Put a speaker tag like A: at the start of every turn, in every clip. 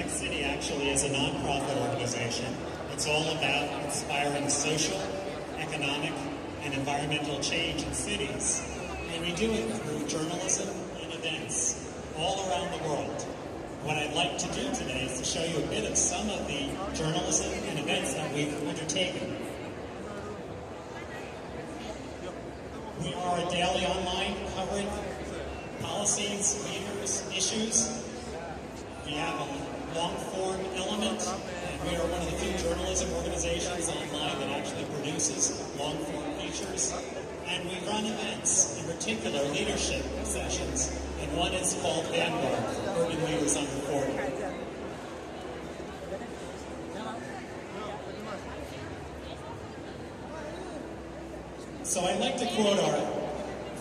A: Next City actually is a nonprofit organization. It's all about inspiring social, economic, and environmental change in cities. And we do it through journalism and events all around the world. What I'd like to do today is to show you a bit of some of the journalism and events that we've undertaken. We are a daily online covering policies, leaders, issues. We have a long-form element, and we are one of the few journalism organizations online that actually produces long-form features. And we run events, in particular leadership sessions, and one is called Vanguard, Urban Leaders Under 40. So I'd like to quote our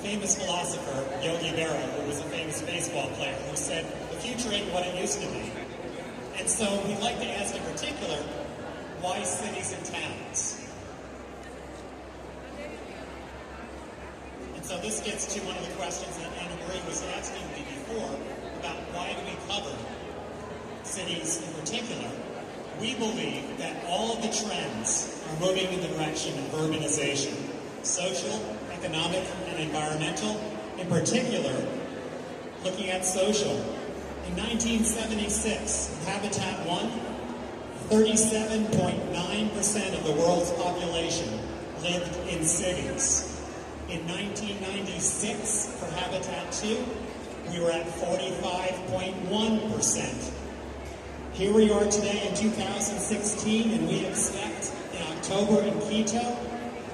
A: famous philosopher, Yogi Berra, who was a famous baseball player, who said, "The future ain't what it used to be." And so we'd like to ask in particular, why cities and towns? And so this gets to one of the questions that Anna Marie was asking me before about why do we cover cities in particular. We believe that all of the trends are moving in the direction of urbanization, social, economic, and environmental. In particular, looking at social. In 1976, Habitat 1, 37.9% of the world's population lived in cities. In 1996, for Habitat 2, we were at 45.1%. Here we are today in 2016, and we expect in October in Quito,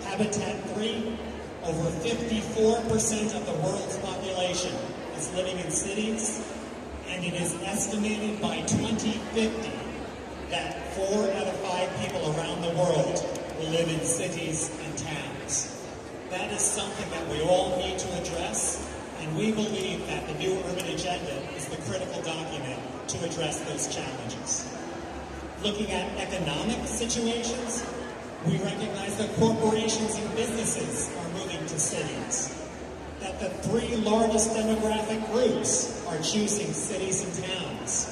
A: Habitat 3, over 54% of the world's population is living in cities, and it is estimated by 2050 that 4 out of 5 people around the world will live in cities and towns. That is something that we all need to address, and we believe that the new urban agenda is the critical document to address those challenges. Looking at economic situations, we recognize that corporations and businesses are moving to cities, that the 3 largest demographic groups are choosing cities and towns.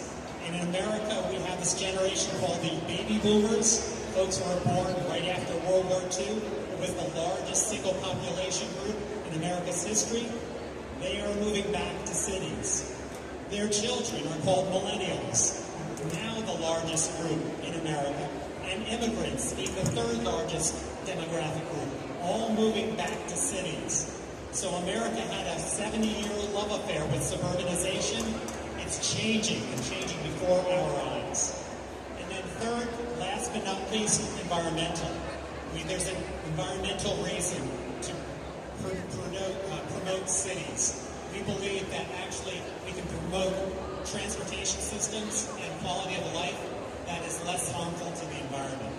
A: And in America, we have this generation called the baby boomers, folks who were born right after World War II. It was the largest single population group in America's history. They are moving back to cities. Their children are called millennials, now the largest group in America. And immigrants, being the 3rd largest demographic group, all moving back to cities. So America had a 70-year love affair with suburbanization. It's changing and changing before our eyes. And then third, last but not least, environmental. There's an environmental reason to promote cities. We believe that actually we can promote transportation systems and quality of life that is less harmful to the environment.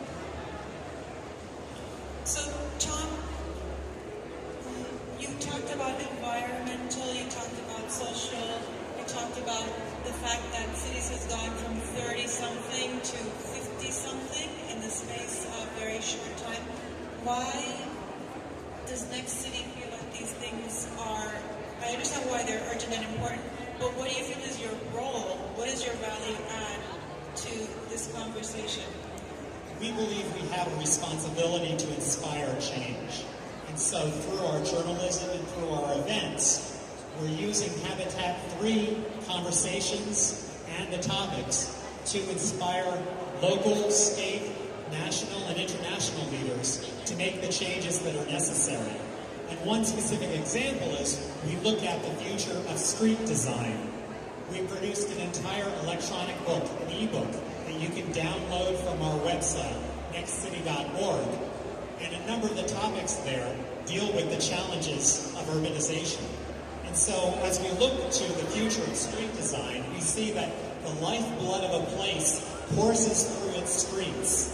B: So, John, you talked about environmental, you talked about social, you talked about the fact that cities has gone from 30-something to 50-something in the space of a very short time. Why does Next City feel like these things are, I understand why they're urgent and important, but what do you feel is your role? What is your value add to this conversation?
A: We believe we have a responsibility to inspire change. And so through our journalism and through our events, we're using Habitat 3 conversations and the topics to inspire local, state, national, and international leaders to make the changes that are necessary. And one specific example is we look at the future of street design. We produced an entire electronic book, an e-book, that you can download from our website, nextcity.org. And a number of the topics there deal with the challenges of urbanization. And so as we look to the future of street design, we see that the lifeblood of a place courses through its streets.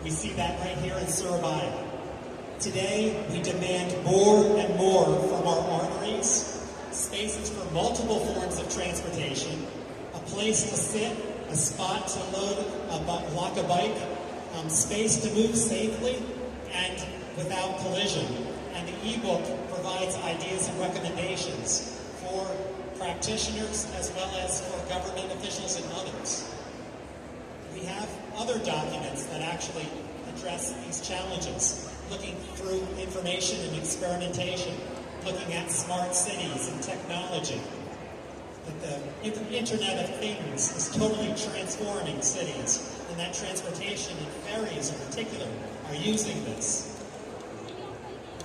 A: We see that right here in Surabaya. Today, we demand more and more from our arteries, spaces for multiple forms of transportation, a place to sit, a spot to lock a bike, space to move safely and without collision. And the e-book provides ideas and recommendations for practitioners as well as for government officials and others. We have other documents that actually address these challenges, looking through information and experimentation, looking at smart cities and technology. That the Internet of Things is totally transforming cities, and that transportation and ferries in particular are using this.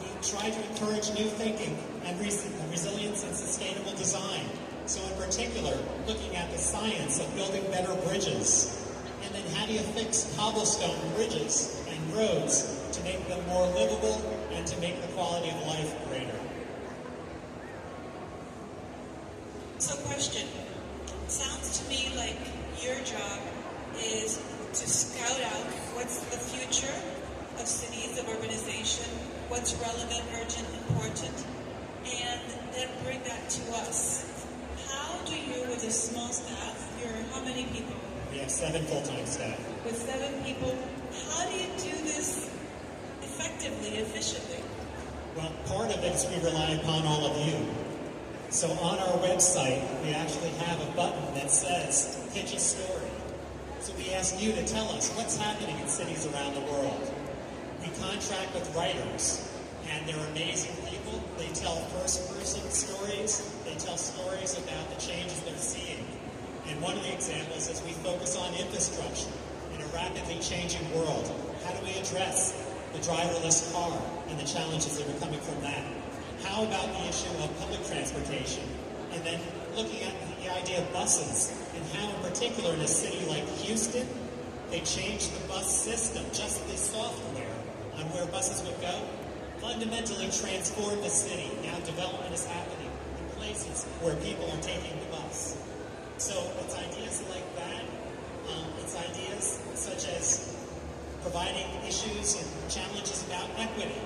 A: We try to encourage new thinking and resilience and sustainable design. So in particular, looking at the science of building better bridges, and then how do you fix cobblestone bridges and roads to make them more livable and to make the quality of life greater.
B: So question, sounds to me like your job is to scout out what's the future of cities, of urbanization, what's relevant, urgent, important, and then bring that to us. How do you, with a small staff, you're how many people?
A: We have 7 full-time staff.
B: With 7 people, how do you do this effectively, efficiently?
A: Well, part of it is we rely upon all of you. So on our website, we actually have a button that says, pitch a story. So we ask you to tell us what's happening in cities around the world. We contract with writers, and they're amazing people. They tell first-person stories. They tell stories about the changes they're seeing. And one of the examples is we focus on infrastructure in a rapidly changing world. How do we address the driverless car and the challenges that are coming from that? How about the issue of public transportation? And then looking at the idea of buses and how, in particular, in a city like Houston, they changed the bus system, just the software on where buses would go, fundamentally transformed the city. Now development is happening in places where people are taking the bus. So it's ideas like that. It's ideas such as providing issues and challenges about equity.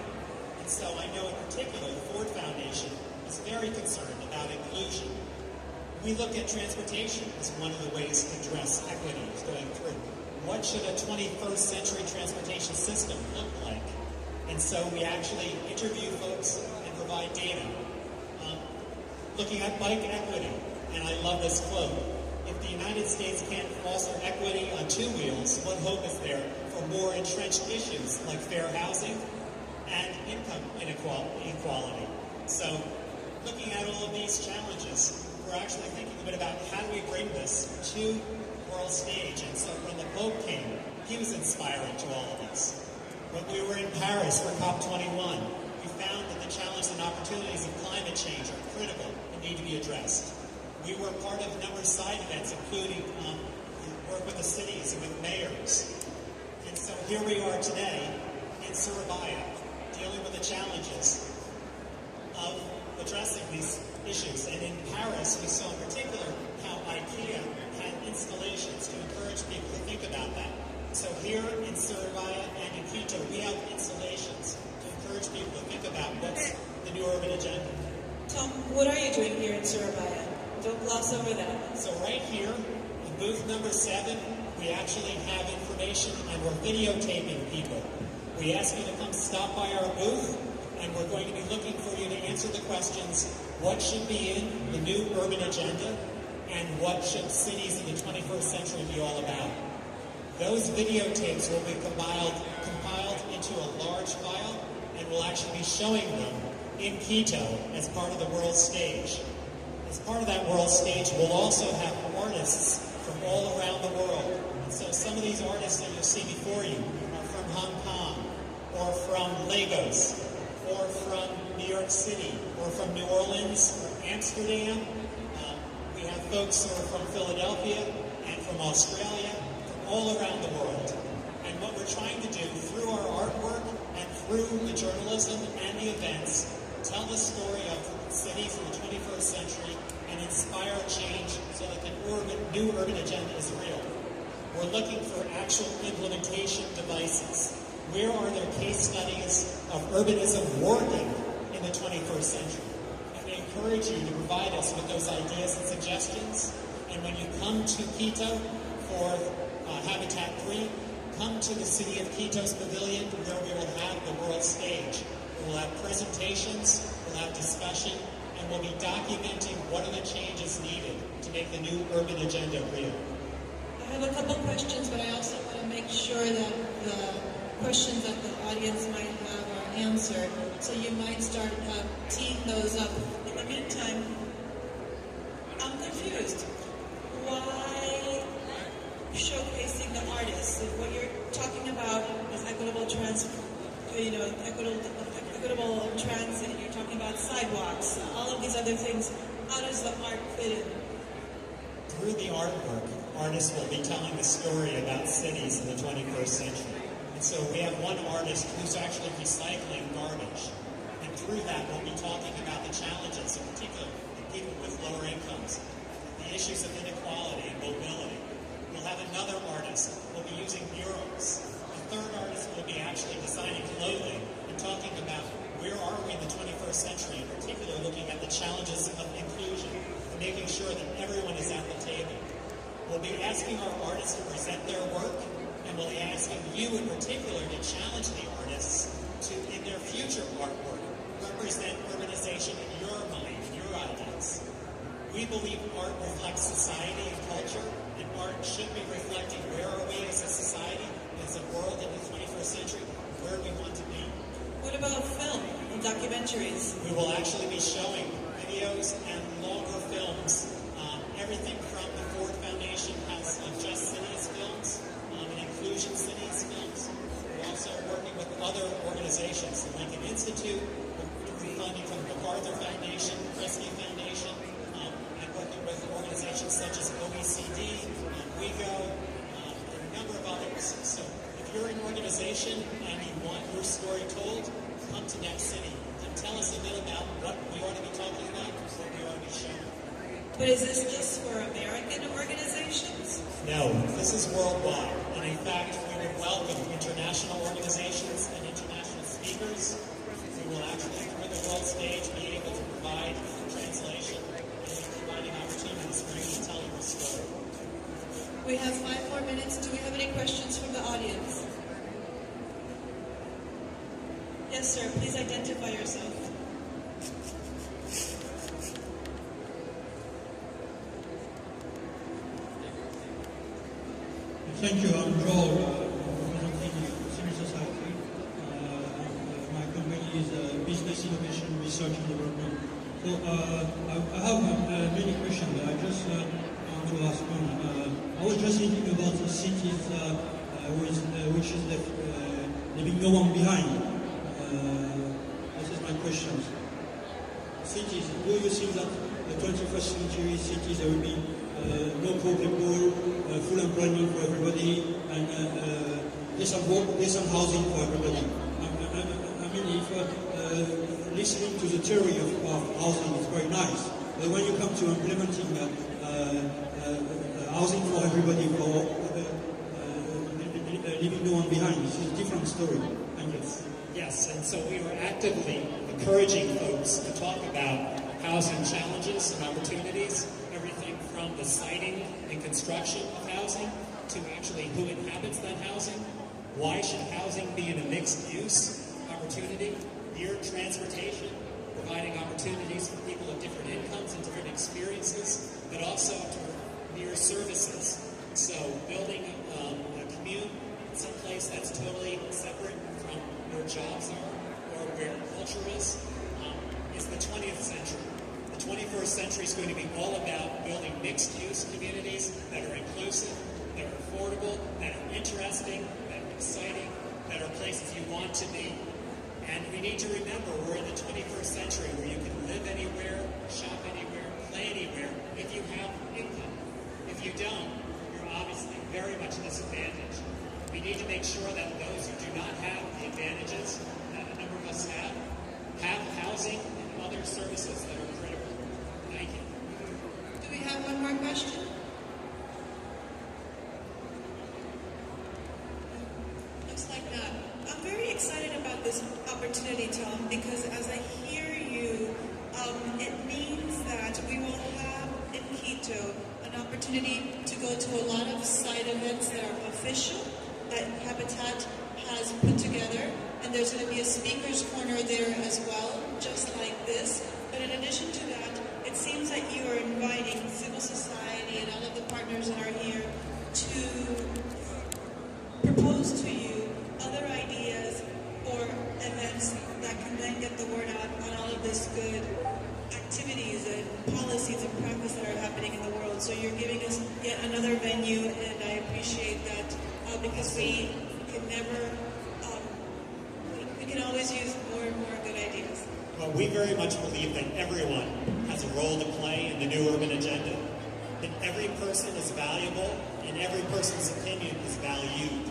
A: And so I know in particular the Ford Foundation is very concerned about inclusion. We look at transportation as one of the ways to address equity going through. What should a 21st century transportation system look like? And so we actually interview folks and provide data. Looking at bike equity, and I love this quote, if the United States can't foster equity on 2 wheels, what hope is there for more entrenched issues like fair housing and income inequality? So looking at all of these challenges, we're actually thinking a bit about how do we bring this to world stage. And so when the Pope came, he was inspiring to all of us. When we were in Paris for COP21, we found that the challenges and opportunities of climate change are critical and need to be addressed. We were part of a number of side events, including work with the cities and with mayors. And so here we are today in Surabaya, dealing with the challenges of addressing these issues. And in Paris, we saw in particular how IKEA had installations to encourage people to think about that. So here in Surabaya and in Quito, we have installations to encourage people to think about what's the new urban agenda.
B: Tom, what are you doing here in Surabaya? Don't gloss over that.
A: So right here, in booth number 7, we actually have information and we're videotaping people. We ask you to come stop by our booth, and we're going to be looking for you to answer the questions, what should be in the new urban agenda, and what should cities in the 21st century be all about? Those videotapes will be compiled into a large file, and we'll actually be showing them in Quito as part of the world stage. As part of that world stage, we'll also have artists from all around the world. And so some of these artists that you'll see before you are from Hong Kong, or from Lagos, or from New York City, or from New Orleans, or Amsterdam. We have folks who are from Philadelphia and from Australia, from all around the world. And what we're trying to do through our artwork and through the journalism and the events, tell the story of cities in the 21st century and inspire change so that the new urban agenda is real. We're looking for actual implementation devices. Where are there case studies of urbanism working in the 21st century? And we encourage you to provide us with those ideas and suggestions. And when you come to Quito for Habitat 3, come to the City of Quito's Pavilion where we will have the world stage. We'll have presentations, we'll have discussion, and we'll be documenting what are the changes needed to make the new urban agenda real.
B: I have a couple questions, but I also want to make sure that the questions that the audience might have are answered. So you might start teeing those up. In the meantime, I'm confused. Why showcasing the artists? If what you're talking about is equitable equitable transit, you're talking about sidewalks, all of these other things. How does the art fit in?
A: Through the artwork, artists will be telling the story about cities in the 21st century. And so we have one artist who's actually recycling garbage. And through that, we'll be talking about the challenges, in particular, of people with lower incomes, the issues of inequality and mobility. We'll have another artist who will be using murals. A third artist will be actually designing clothing and talking about where are we in the 21st century, in particular looking at the challenges of inclusion and making sure that everyone is at the table. We'll be asking our artists to present their work, and we'll be asking you in particular to challenge the artists to, in their future artwork, represent urbanization in your mind, in your ideas. We believe art reflects society and culture, and art should be reflecting where are we as a society, as a world in the 21st century, where we want to be.
B: What about film and documentaries?
A: We will actually be showing videos and longer films, everything from the Ford Foundation House of Just Cities films, and Inclusion Cities films. We're also working with other organizations, the Lincoln Institute, funding from the MacArthur Foundation, Kresge Foundation, and working with organizations such as OECD, WeGo, and a number of others. So if you're an organization and you want your story told, come to Next City and tell us a bit about what we ought to be talking about, what we ought to be showing.
B: But is this just for American organizations?
A: No, this is worldwide. And in fact, we would welcome international organizations and international speakers who will actually, through the world stage, be able to provide translation and providing opportunities for you to tell your story.
B: We have 5 more minutes. Do we have any questions from the audience? Yes, sir. Please identify yourself.
C: Thank you. I'm Joel, representing Civil Society. My company is Business Innovation Research and Development. So I have many questions. I just want to ask one. I was just thinking about the cities which is left, leaving no one behind. This is my question. Cities, do you think that the 21st century cities there will be no poor people, full employment for everybody, and decent work, decent housing for everybody? I mean, if listening to the theory of housing is very nice, but when you come to implementing housing for everybody, for leaving no one behind, it's a different story. Thank you.
A: Yes, and so we are actively encouraging folks to talk about housing challenges and opportunities, everything from the siting and construction of housing to actually who inhabits that housing. Why should housing be in a mixed use opportunity? Near transportation, providing opportunities for people of different incomes and different experiences, but also to near services. So building a commune in some place that's totally separate from where jobs are or where culture is the 20th century. The 21st century is going to be all about building mixed-use communities that are inclusive, that are affordable, that are interesting, that are exciting, that are places you want to be. And we need to remember we're in the 21st century where you can live anywhere, shop anywhere, play anywhere if you have income. If you don't, you're obviously very much disadvantaged. We need to make sure that those who do not have the advantages that a number of us have housing and other services that are critical. Thank you.
B: Do we have one more question? Looks like not. I'm very excited about this opportunity, Tom, because as I hear you, it means that we will have in Quito an opportunity to go to a lot of side events that are official, that Habitat has put together, and there's going to be a speaker's corner there as well, just like this. But in addition to that, it seems that you are inviting civil society and all of the partners that are here to propose to you other ideas or events that can then get the word out on all of this good activities and policies and practice that are happening in the world. So you're giving us yet another venue, and I appreciate that because we can never, we can always use more and more good ideas.
A: Well, we very much believe that everyone has a role to play in the new urban agenda, that every person is valuable and every person's opinion is valued,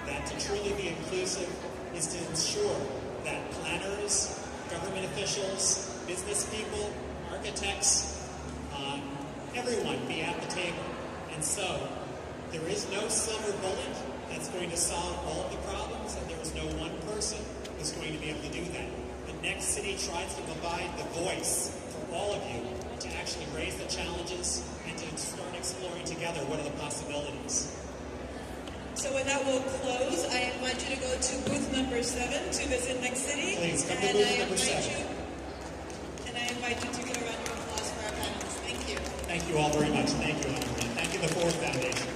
A: that to truly be inclusive is to ensure that planners, government officials, business people, architects, everyone be at the table. And so, there is no silver bullet that's going to solve all of the problems, and there is no one person who's going to be able to do that. The Next City tries to provide the voice for all of you to actually raise the challenges and to start exploring together what are the possibilities.
B: So with that, we'll close. I invite you to go to booth number 7 to visit Next City.
A: Please, come to booth number 7.
B: And I invite you to give a round of applause for our panelists. Thank you.
A: Thank you all very much. Thank you, everyone. Thank you, the Ford Foundation.